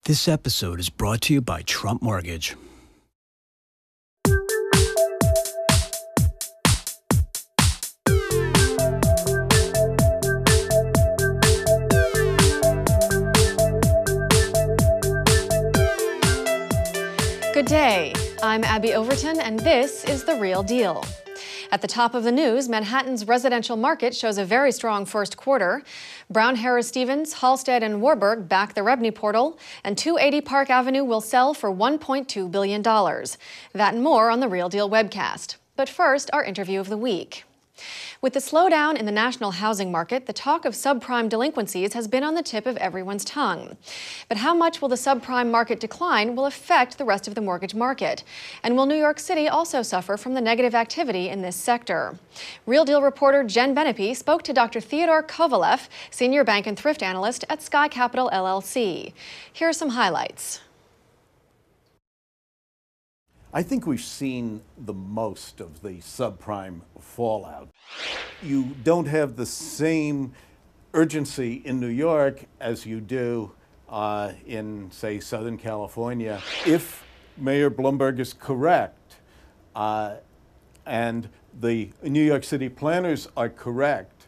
This episode is brought to you by Trump Mortgage. Good day. I'm Abby Overton, and this is The Real Deal. At the top of the news, Manhattan's residential market shows a very strong first quarter. Brown Harris Stevens, Halstead, and Warburg back the Rebney portal, and 280 Park Avenue will sell for $1.2 billion. That and more on the Real Deal webcast. But first, our interview of the week. With the slowdown in the national housing market, the talk of subprime delinquencies has been on the tip of everyone's tongue. But how much will the subprime market decline will affect the rest of the mortgage market? And will New York City also suffer from the negative activity in this sector? Real Deal reporter Jen Benepe spoke to Dr. Theodore Kovalev, senior bank and thrift analyst at Sky Capital LLC. Here are some highlights. I think we've seen the most of the subprime fallout. You don't have the same urgency in New York as you do in, say, Southern California. If Mayor Bloomberg is correct and the New York City planners are correct,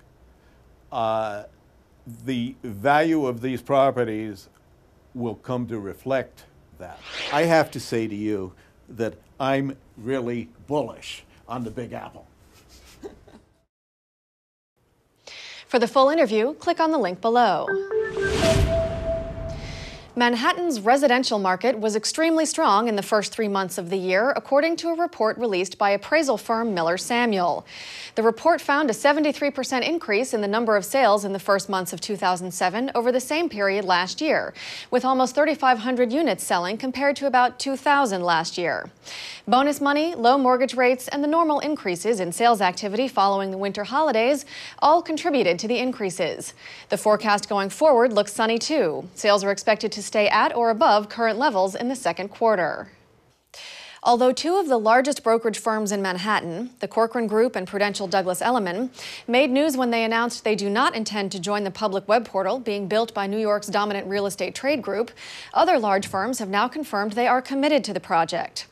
the value of these properties will come to reflect that. I have to say to you that I'm really bullish on the Big Apple. For the full interview, click on the link below. Manhattan's residential market was extremely strong in the first 3 months of the year, according to a report released by appraisal firm Miller Samuel. The report found a 73% increase in the number of sales in the first months of 2007 over the same period last year, with almost 3,500 units selling compared to about 2,000 last year. Bonus money, low mortgage rates, and the normal increases in sales activity following the winter holidays all contributed to the increases. The forecast going forward looks sunny too. Sales are expected to stay at or above current levels in the second quarter. Although two of the largest brokerage firms in Manhattan, the Corcoran Group and Prudential Douglas Elliman, made news when they announced they do not intend to join the public web portal being built by New York's dominant real estate trade group, other large firms have now confirmed they are committed to the project.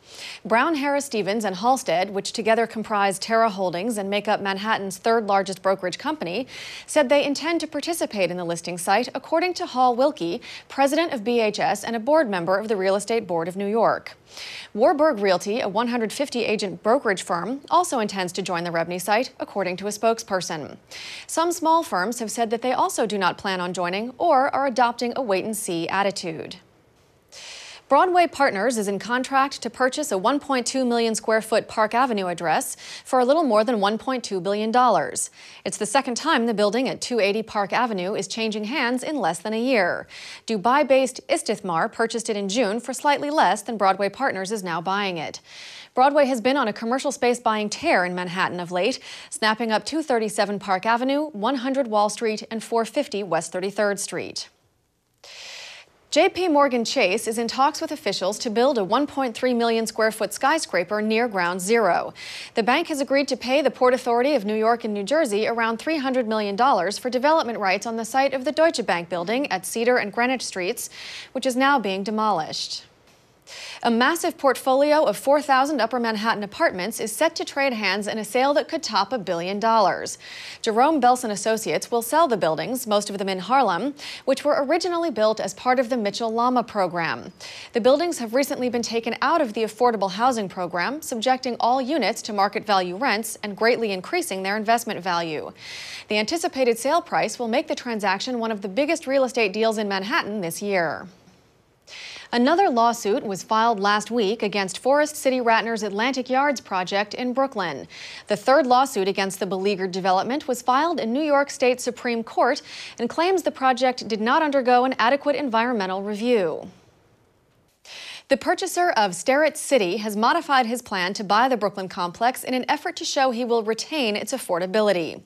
Brown Harris Stevens and Halstead, which together comprise Terra Holdings and make up Manhattan's third largest brokerage company, said they intend to participate in the listing site, according to Hall Wilkie, president of BHS and a board member of the Real Estate Board of New York. Warburg Realty, a 150-agent brokerage firm, also intends to join the Rebney site, according to a spokesperson. Some small firms have said that they also do not plan on joining or are adopting a wait-and-see attitude. Broadway Partners is in contract to purchase a 1.2 million square foot Park Avenue address for a little more than $1.2 billion. It's the second time the building at 280 Park Avenue is changing hands in less than a year. Dubai-based Istithmar purchased it in June for slightly less than Broadway Partners is now buying it. Broadway has been on a commercial space buying tear in Manhattan of late, snapping up 237 Park Avenue, 100 Wall Street, and 450 West 33rd Street. J.P. Morgan Chase is in talks with officials to build a 1.3 million square foot skyscraper near Ground Zero. The bank has agreed to pay the Port Authority of New York and New Jersey around $300 million for development rights on the site of the Deutsche Bank building at Cedar and Greenwich Streets, which is now being demolished. A massive portfolio of 4,000 Upper Manhattan apartments is set to trade hands in a sale that could top $1 billion. Jerome Belson Associates will sell the buildings, most of them in Harlem, which were originally built as part of the Mitchell-Lama program. The buildings have recently been taken out of the affordable housing program, subjecting all units to market value rents and greatly increasing their investment value. The anticipated sale price will make the transaction one of the biggest real estate deals in Manhattan this year. Another lawsuit was filed last week against Forest City Ratner's Atlantic Yards project in Brooklyn. The third lawsuit against the beleaguered development was filed in New York State Supreme Court and claims the project did not undergo an adequate environmental review. The purchaser of Starrett City has modified his plan to buy the Brooklyn complex in an effort to show he will retain its affordability.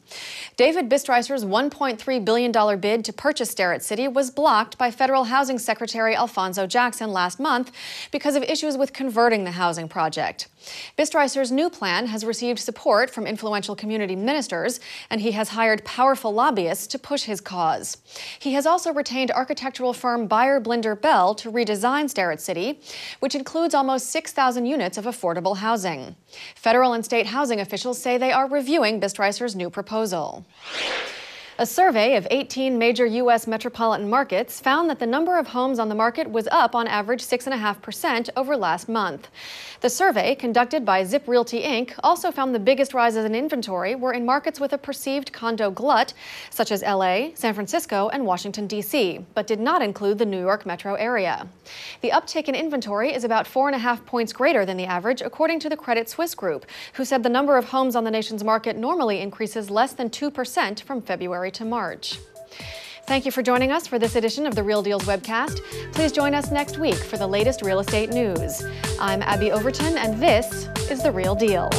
David Bistreiser's $1.3 billion bid to purchase Starrett City was blocked by Federal Housing Secretary Alphonso Jackson last month because of issues with converting the housing project. Bistreiser's new plan has received support from influential community ministers, and he has hired powerful lobbyists to push his cause. He has also retained architectural firm Beyer Blinder Bell to redesign Starrett City, which includes almost 6,000 units of affordable housing. Federal and state housing officials say they are reviewing Bistreiser's new proposal. A survey of 18 major U.S. metropolitan markets found that the number of homes on the market was up on average 6.5% over last month. The survey, conducted by Zip Realty Inc., also found the biggest rises in inventory were in markets with a perceived condo glut, such as L.A., San Francisco, and Washington, D.C., but did not include the New York metro area. The uptick in inventory is about 4.5 points greater than the average, according to the Credit Suisse Group, who said the number of homes on the nation's market normally increases less than 2% from February to March. Thank you for joining us for this edition of the Real Deals webcast. Please join us next week for the latest real estate news. I'm Abby Overton, and this is The Real Deal.